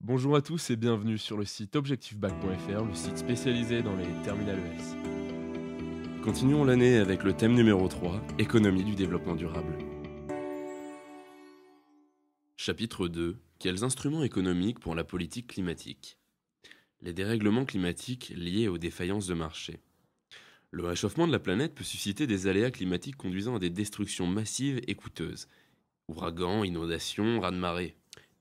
Bonjour à tous et bienvenue sur le site objectifbac.fr, le site spécialisé dans les terminales ES. Continuons l'année avec le thème numéro 3, économie du développement durable. Chapitre 2, quels instruments économiques pour la politique climatique? Les dérèglements climatiques liés aux défaillances de marché. Le réchauffement de la planète peut susciter des aléas climatiques conduisant à des destructions massives et coûteuses. Ouragans, inondations, raz-de-marée.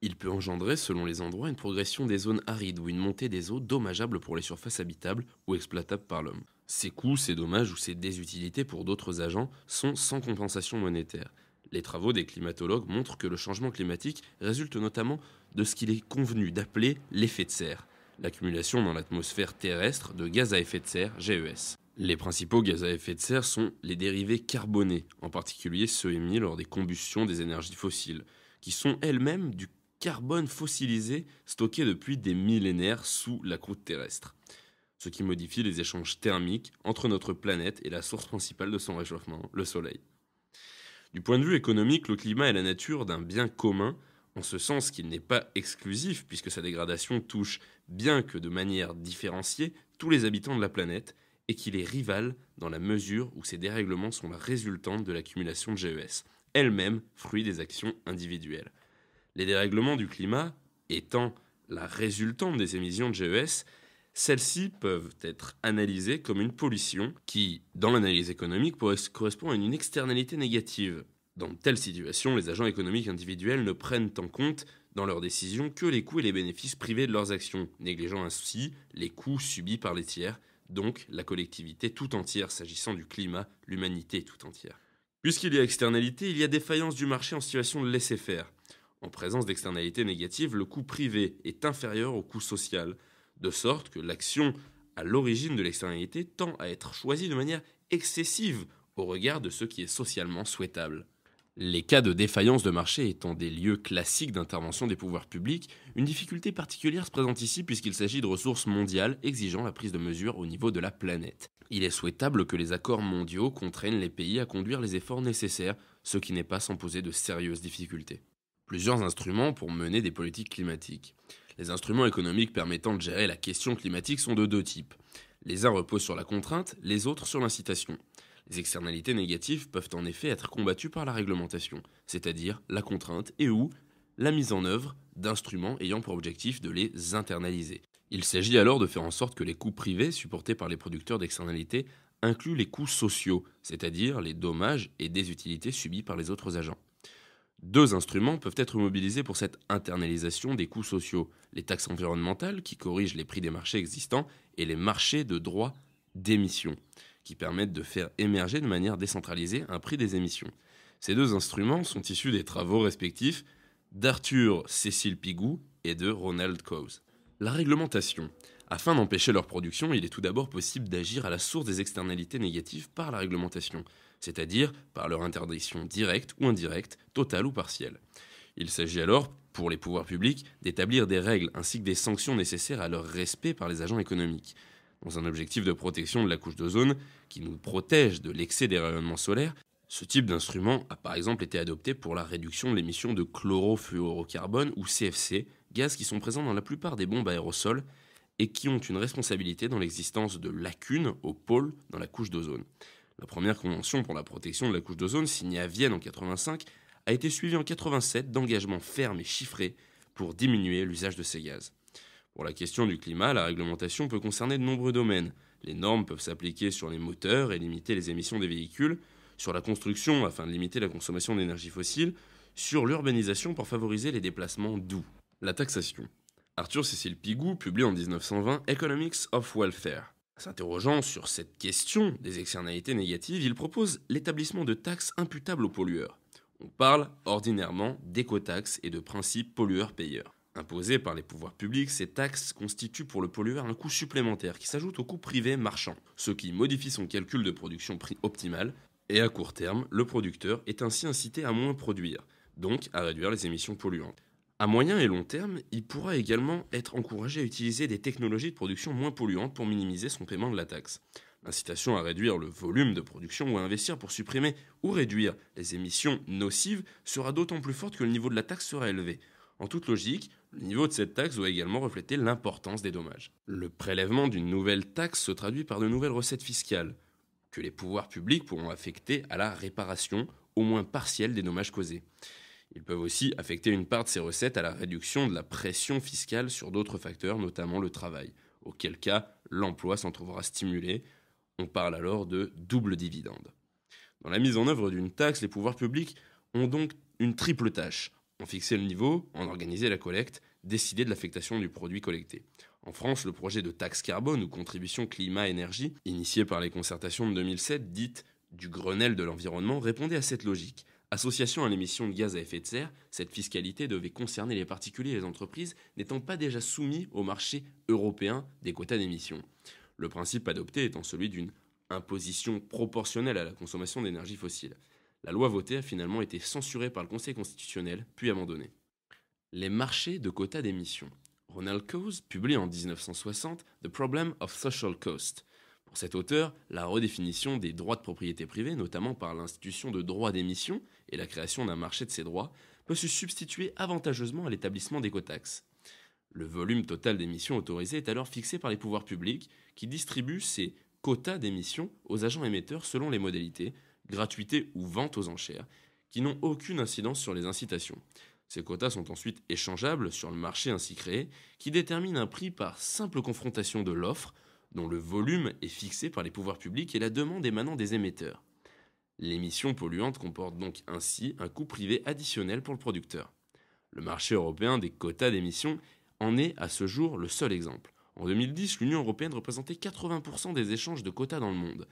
Il peut engendrer, selon les endroits, une progression des zones arides ou une montée des eaux dommageable pour les surfaces habitables ou exploitables par l'homme. Ces coûts, ces dommages ou ces désutilités pour d'autres agents sont sans compensation monétaire. Les travaux des climatologues montrent que le changement climatique résulte notamment de ce qu'il est convenu d'appeler l'effet de serre, l'accumulation dans l'atmosphère terrestre de gaz à effet de serre, GES. Les principaux gaz à effet de serre sont les dérivés carbonés, en particulier ceux émis lors des combustions des énergies fossiles, qui sont elles-mêmes du carbone fossilisé stocké depuis des millénaires sous la croûte terrestre, ce qui modifie les échanges thermiques entre notre planète et la source principale de son réchauffement, le Soleil. Du point de vue économique, le climat est la nature d'un bien commun, en ce sens qu'il n'est pas exclusif, puisque sa dégradation touche, bien que de manière différenciée, tous les habitants de la planète, et qu'il est rival dans la mesure où ces dérèglements sont la résultante de l'accumulation de GES, elle-même fruit des actions individuelles. Les dérèglements du climat étant la résultante des émissions de GES, celles-ci peuvent être analysées comme une pollution qui, dans l'analyse économique, correspond à une externalité négative. Dans de telles situations, les agents économiques individuels ne prennent en compte dans leurs décisions que les coûts et les bénéfices privés de leurs actions, négligeant ainsi les coûts subis par les tiers, donc la collectivité tout entière s'agissant du climat, l'humanité tout entière. Puisqu'il y a externalité, il y a défaillance du marché en situation de laisser-faire. En présence d'externalités négatives, le coût privé est inférieur au coût social, de sorte que l'action à l'origine de l'externalité tend à être choisie de manière excessive au regard de ce qui est socialement souhaitable. Les cas de défaillance de marché étant des lieux classiques d'intervention des pouvoirs publics, une difficulté particulière se présente ici puisqu'il s'agit de ressources mondiales exigeant la prise de mesures au niveau de la planète. Il est souhaitable que les accords mondiaux contraignent les pays à conduire les efforts nécessaires, ce qui n'est pas sans poser de sérieuses difficultés. Plusieurs instruments pour mener des politiques climatiques. Les instruments économiques permettant de gérer la question climatique sont de deux types. Les uns reposent sur la contrainte, les autres sur l'incitation. Les externalités négatives peuvent en effet être combattues par la réglementation, c'est-à-dire la contrainte et ou la mise en œuvre d'instruments ayant pour objectif de les internaliser. Il s'agit alors de faire en sorte que les coûts privés supportés par les producteurs d'externalités incluent les coûts sociaux, c'est-à-dire les dommages et désutilités subis par les autres agents. Deux instruments peuvent être mobilisés pour cette internalisation des coûts sociaux, les taxes environnementales qui corrigent les prix des marchés existants et les marchés de droits d'émission qui permettent de faire émerger de manière décentralisée un prix des émissions. Ces deux instruments sont issus des travaux respectifs d'Arthur Cécile Pigou et de Ronald Coase. La réglementation. Afin d'empêcher leur production, il est tout d'abord possible d'agir à la source des externalités négatives par la réglementation, c'est-à-dire par leur interdiction directe ou indirecte, totale ou partielle. Il s'agit alors, pour les pouvoirs publics, d'établir des règles ainsi que des sanctions nécessaires à leur respect par les agents économiques. Dans un objectif de protection de la couche d'ozone, qui nous protège de l'excès des rayonnements solaires, ce type d'instrument a par exemple été adopté pour la réduction de l'émission de chlorofluorocarbone ou CFC, gaz qui sont présents dans la plupart des bombes aérosols et qui ont une responsabilité dans l'existence de lacunes au pôle dans la couche d'ozone. La première convention pour la protection de la couche d'ozone, signée à Vienne en 1985, a été suivie en 1987 d'engagements fermes et chiffrés pour diminuer l'usage de ces gaz. Pour la question du climat, la réglementation peut concerner de nombreux domaines. Les normes peuvent s'appliquer sur les moteurs et limiter les émissions des véhicules, sur la construction afin de limiter la consommation d'énergie fossile, sur l'urbanisation pour favoriser les déplacements doux. La taxation. Arthur Cécile Pigou publie en 1920 Economics of Welfare. S'interrogeant sur cette question des externalités négatives, il propose l'établissement de taxes imputables aux pollueurs. On parle ordinairement d'écotaxes et de principe pollueur-payeur. Imposées par les pouvoirs publics, ces taxes constituent pour le pollueur un coût supplémentaire qui s'ajoute au coût privé marchand, ce qui modifie son calcul de production prix optimal, et à court terme, le producteur est ainsi incité à moins produire, donc à réduire les émissions polluantes. À moyen et long terme, il pourra également être encouragé à utiliser des technologies de production moins polluantes pour minimiser son paiement de la taxe. L'incitation à réduire le volume de production ou à investir pour supprimer ou réduire les émissions nocives sera d'autant plus forte que le niveau de la taxe sera élevé. En toute logique, Le niveau de cette taxe doit également refléter l'importance des dommages. Le prélèvement d'une nouvelle taxe se traduit par de nouvelles recettes fiscales, que les pouvoirs publics pourront affecter à la réparation, au moins partielle, des dommages causés. Ils peuvent aussi affecter une part de ces recettes à la réduction de la pression fiscale sur d'autres facteurs, notamment le travail, auquel cas l'emploi s'en trouvera stimulé. On parle alors de double dividende. Dans la mise en œuvre d'une taxe, les pouvoirs publics ont donc une triple tâche: en fixer le niveau, en organiser la collecte, décider de l'affectation du produit collecté. En France, le projet de taxe carbone ou contribution climat-énergie, initié par les concertations de 2007, dite du Grenelle de l'environnement, répondait à cette logique. Association à l'émission de gaz à effet de serre, cette fiscalité devait concerner les particuliers et les entreprises n'étant pas déjà soumis au marché européen des quotas d'émissions. Le principe adopté étant celui d'une imposition proportionnelle à la consommation d'énergie fossile. La loi votée a finalement été censurée par le Conseil constitutionnel, puis abandonnée. Les marchés de quotas d'émissions. Ronald Coase publie en 1960 The Problem of Social Cost. Pour cet auteur, la redéfinition des droits de propriété privée, notamment par l'institution de droits d'émission et la création d'un marché de ces droits, peut se substituer avantageusement à l'établissement d'écotaxes. Le volume total d'émissions autorisées est alors fixé par les pouvoirs publics qui distribuent ces quotas d'émissions aux agents émetteurs selon les modalités, gratuité ou vente aux enchères, qui n'ont aucune incidence sur les incitations. Ces quotas sont ensuite échangeables sur le marché ainsi créé, qui détermine un prix par simple confrontation de l'offre, dont le volume est fixé par les pouvoirs publics et la demande émanant des émetteurs. L'émission polluante comporte donc ainsi un coût privé additionnel pour le producteur. Le marché européen des quotas d'émissions en est à ce jour le seul exemple. En 2010, l'Union européenne représentait 80% des échanges de quotas dans le monde.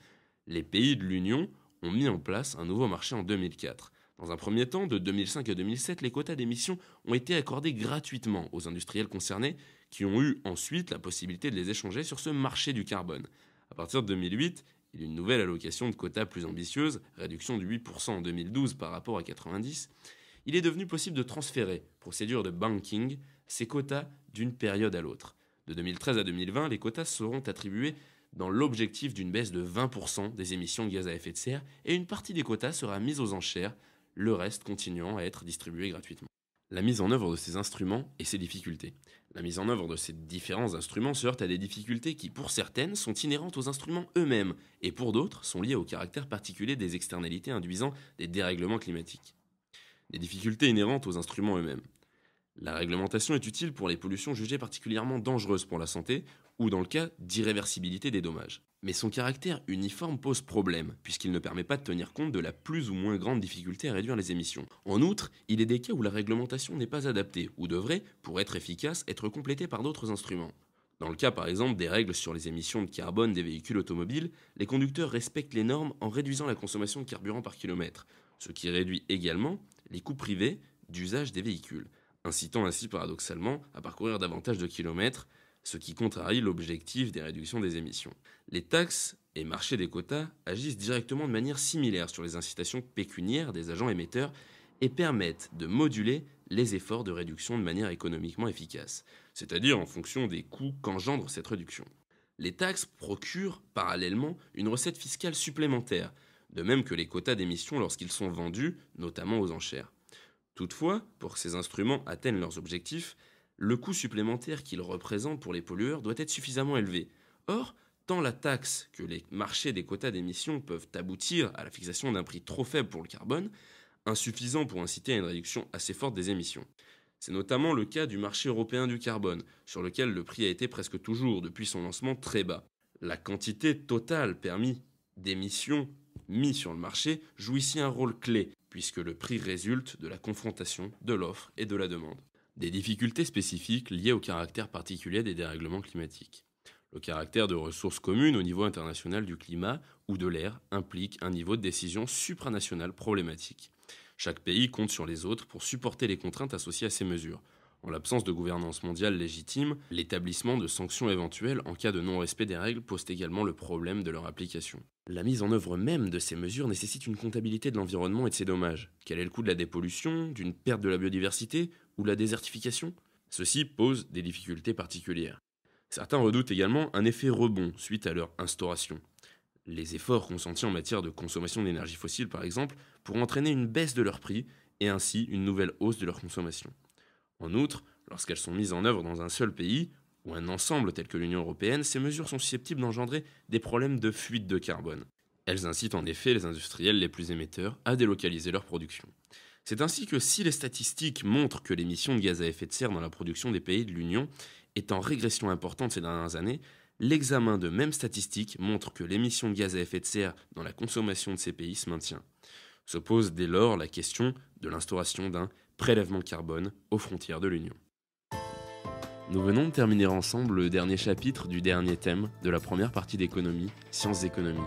Les pays de l'Union ont mis en place un nouveau marché en 2004. Dans un premier temps, de 2005 à 2007, les quotas d'émissions ont été accordés gratuitement aux industriels concernés qui ont eu ensuite la possibilité de les échanger sur ce marché du carbone. À partir de 2008, il y a une nouvelle allocation de quotas plus ambitieuse, réduction de 8% en 2012 par rapport à 90. Il est devenu possible de transférer, procédure de banking, ces quotas d'une période à l'autre. De 2013 à 2020, les quotas seront attribués dans l'objectif d'une baisse de 20% des émissions de gaz à effet de serre et une partie des quotas sera mise aux enchères, le reste continuant à être distribué gratuitement. La mise en œuvre de ces instruments et ses difficultés. La mise en œuvre de ces différents instruments se heurte à des difficultés qui, pour certaines, sont inhérentes aux instruments eux-mêmes et pour d'autres, sont liées au caractère particulier des externalités induisant des dérèglements climatiques. Les difficultés inhérentes aux instruments eux-mêmes. La réglementation est utile pour les pollutions jugées particulièrement dangereuses pour la santé ou dans le cas d'irréversibilité des dommages. Mais son caractère uniforme pose problème, puisqu'il ne permet pas de tenir compte de la plus ou moins grande difficulté à réduire les émissions. En outre, il est des cas où la réglementation n'est pas adaptée, ou devrait, pour être efficace, être complétée par d'autres instruments. Dans le cas par exemple des règles sur les émissions de carbone des véhicules automobiles, les conducteurs respectent les normes en réduisant la consommation de carburant par kilomètre, ce qui réduit également les coûts privés d'usage des véhicules, incitant ainsi paradoxalement à parcourir davantage de kilomètres, ce qui contrarie l'objectif des réductions des émissions. Les taxes et marchés des quotas agissent directement de manière similaire sur les incitations pécuniaires des agents émetteurs et permettent de moduler les efforts de réduction de manière économiquement efficace, c'est-à-dire en fonction des coûts qu'engendre cette réduction. Les taxes procurent parallèlement une recette fiscale supplémentaire, de même que les quotas d'émissions lorsqu'ils sont vendus, notamment aux enchères. Toutefois, pour que ces instruments atteignent leurs objectifs, le coût supplémentaire qu'ils représentent pour les pollueurs doit être suffisamment élevé. Or, tant la taxe que les marchés des quotas d'émissions peuvent aboutir à la fixation d'un prix trop faible pour le carbone, insuffisant pour inciter à une réduction assez forte des émissions. C'est notamment le cas du marché européen du carbone, sur lequel le prix a été presque toujours, depuis son lancement, très bas. La quantité totale permis d'émissions mis sur le marché joue ici un rôle clé, puisque le prix résulte de la confrontation de l'offre et de la demande. Des difficultés spécifiques liées au caractère particulier des dérèglements climatiques. Le caractère de ressources communes au niveau international du climat ou de l'air implique un niveau de décision supranational problématique. Chaque pays compte sur les autres pour supporter les contraintes associées à ces mesures. En l'absence de gouvernance mondiale légitime, l'établissement de sanctions éventuelles en cas de non-respect des règles pose également le problème de leur application. La mise en œuvre même de ces mesures nécessite une comptabilité de l'environnement et de ses dommages. Quel est le coût de la dépollution, d'une perte de la biodiversité ou de la désertification ? Ceci pose des difficultés particulières. Certains redoutent également un effet rebond suite à leur instauration. Les efforts consentis en matière de consommation d'énergie fossile, par exemple, pourront entraîner une baisse de leur prix et ainsi une nouvelle hausse de leur consommation. En outre, Lorsqu'elles sont mises en œuvre dans un seul pays, ou un ensemble tel que l'Union européenne, ces mesures sont susceptibles d'engendrer des problèmes de fuite de carbone. Elles incitent en effet les industriels les plus émetteurs à délocaliser leur production. C'est ainsi que si les statistiques montrent que l'émission de gaz à effet de serre dans la production des pays de l'Union est en régression importante ces dernières années, l'examen de mêmes statistiques montre que l'émission de gaz à effet de serre dans la consommation de ces pays se maintient. Se pose dès lors la question de l'instauration d'un prélèvement carbone aux frontières de l'Union. Nous venons de terminer ensemble le dernier chapitre du dernier thème de la première partie d'économie, sciences économiques.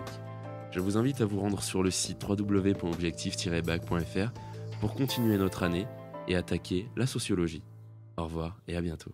Je vous invite à vous rendre sur le site www.objectif-bac.fr pour continuer notre année et attaquer la sociologie. Au revoir et à bientôt.